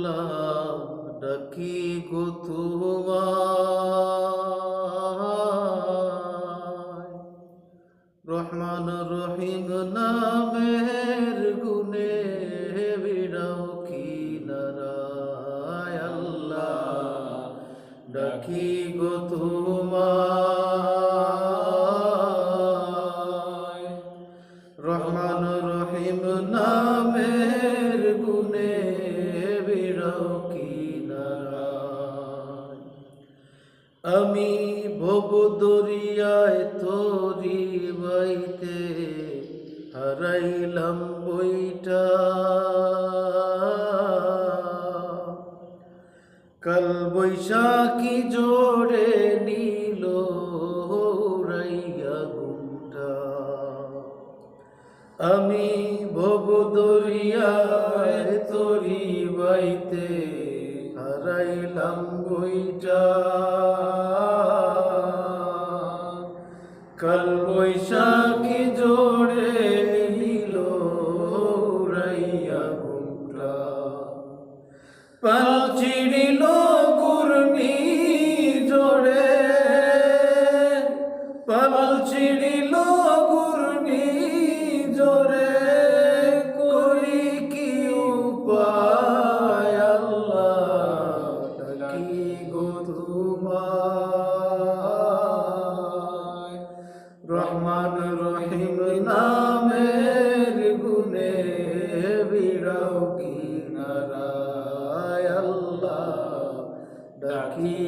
আল্লাহ ডাকি গো তোমায়, রহমান রহিম নামের গুণে বিড়াও কিনারায়। আল্লাহ ডাকি গো তোমায়, রহমান রহিম নামের গুণে বিড়াও কিনারায়। আমি ভব দরিয়ায় তোরি বাইতে হারাইলাম বইটা, কাল বৈশাখী জোরে নীল উড়াইয়া ঘুমটা। আমি ভব দরিয়ায় তোরি বাইতে হারাইলাম বইটা, কাল বৈশাখী জোরে নীল উড়াইয়া ঘুমটা। পাল ছিড়িল ঘূর্ণি জোরে, পাল ছিড়িল ঘূর্ণি জোরে, করি কি উপায়। আল্লাহ ডাকি গো তোমায়, রহমান রহিম নামের গুণে বিড়াও কিনারায়। আল্লাহ ডাকি